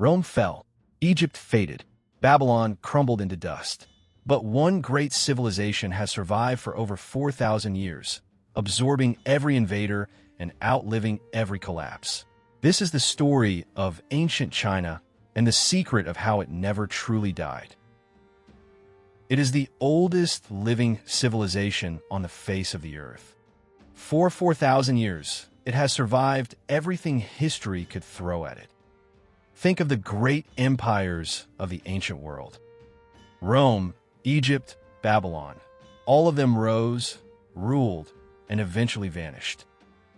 Rome fell, Egypt faded, Babylon crumbled into dust. But one great civilization has survived for over 4,000 years, absorbing every invader and outliving every collapse. This is the story of ancient China and the secret of how it never truly died. It is the oldest living civilization on the face of the earth. For 4,000 years, it has survived everything history could throw at it. Think of the great empires of the ancient world. Rome, Egypt, Babylon. All of them rose, ruled, and eventually vanished.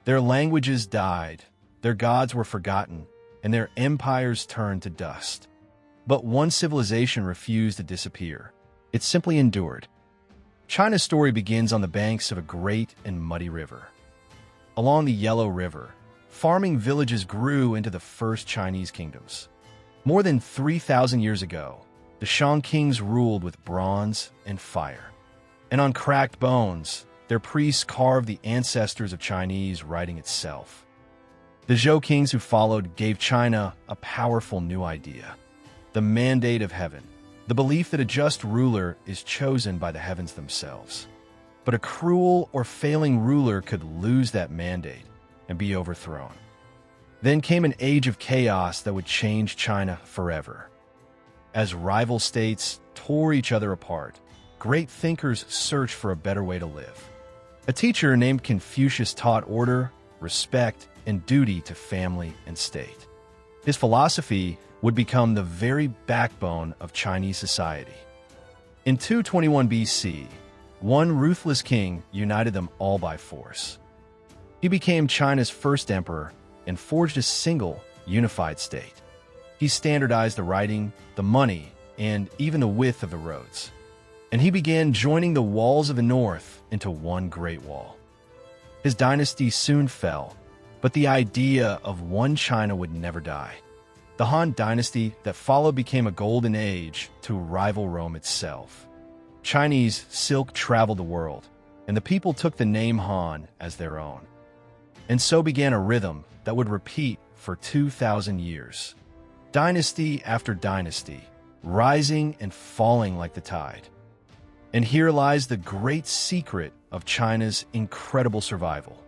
Their languages died, their gods were forgotten, and their empires turned to dust. But one civilization refused to disappear. It simply endured. China's story begins on the banks of a great and muddy river. Along the Yellow River, farming villages grew into the first Chinese kingdoms. More than 3,000 years ago, the Shang kings ruled with bronze and fire. And on cracked bones, their priests carved the ancestors of Chinese writing itself. The Zhou kings who followed gave China a powerful new idea: the mandate of heaven, the belief that a just ruler is chosen by the heavens themselves. But a cruel or failing ruler could lose that mandate and be overthrown. Then came an age of chaos that would change China forever. As rival states tore each other apart, great thinkers searched for a better way to live. A teacher named Confucius taught order, respect, and duty to family and state. His philosophy would become the very backbone of Chinese society. In 221 BC, one ruthless king united them all by force. He became China's first emperor and forged a single, unified state. He standardized the writing, the money, and even the width of the roads. And he began joining the walls of the north into one great wall. His dynasty soon fell, but the idea of one China would never die. The Han dynasty that followed became a golden age to rival Rome itself. Chinese silk traveled the world, and the people took the name Han as their own. And so began a rhythm that would repeat for 2,000 years. Dynasty after dynasty, rising and falling like the tide. And here lies the great secret of China's incredible survival.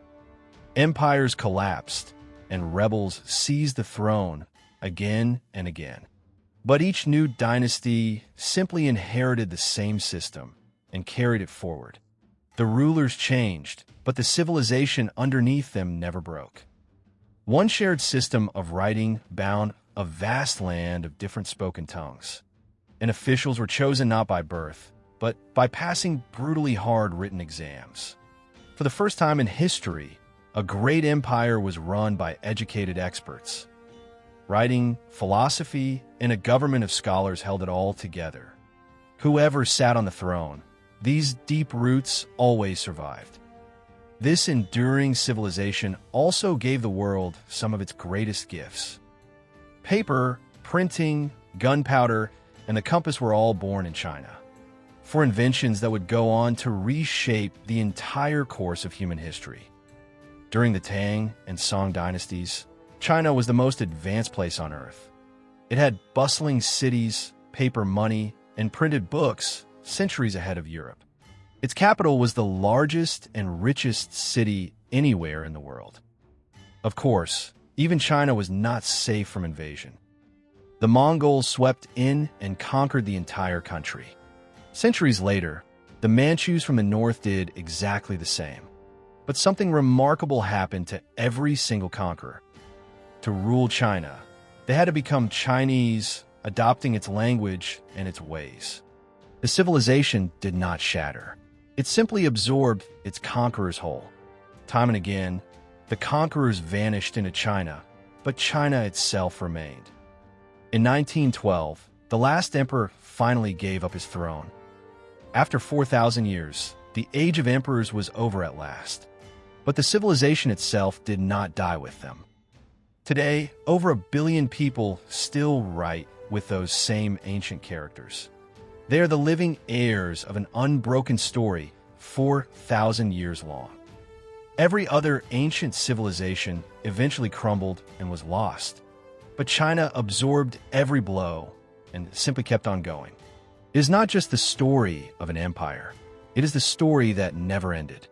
Empires collapsed, and rebels seized the throne again and again. But each new dynasty simply inherited the same system and carried it forward. The rulers changed, but the civilization underneath them never broke. One shared system of writing bound a vast land of different spoken tongues. And officials were chosen not by birth, but by passing brutally hard written exams. For the first time in history, a great empire was run by educated experts. Writing, philosophy, and a government of scholars held it all together. Whoever sat on the throne, these deep roots always survived. This enduring civilization also gave the world some of its greatest gifts. Paper, printing, gunpowder, and the compass were all born in China. For inventions that would go on to reshape the entire course of human history. During the Tang and Song dynasties, China was the most advanced place on earth. It had bustling cities, paper money, and printed books centuries ahead of Europe. Its capital was the largest and richest city anywhere in the world. Of course, even China was not safe from invasion. The Mongols swept in and conquered the entire country. Centuries later, the Manchus from the north did exactly the same. But something remarkable happened to every single conqueror. To rule China, they had to become Chinese, adopting its language and its ways. The civilization did not shatter. It simply absorbed its conquerors whole. Time and again, the conquerors vanished into China, but China itself remained. In 1912, the last emperor finally gave up his throne. After 4,000 years, the age of emperors was over at last. But the civilization itself did not die with them. Today, over 1 billion people still write with those same ancient characters. They are the living heirs of an unbroken story 4,000 years long. Every other ancient civilization eventually crumbled and was lost. But China absorbed every blow and simply kept on going. It is not just the story of an empire. It is the story that never ended.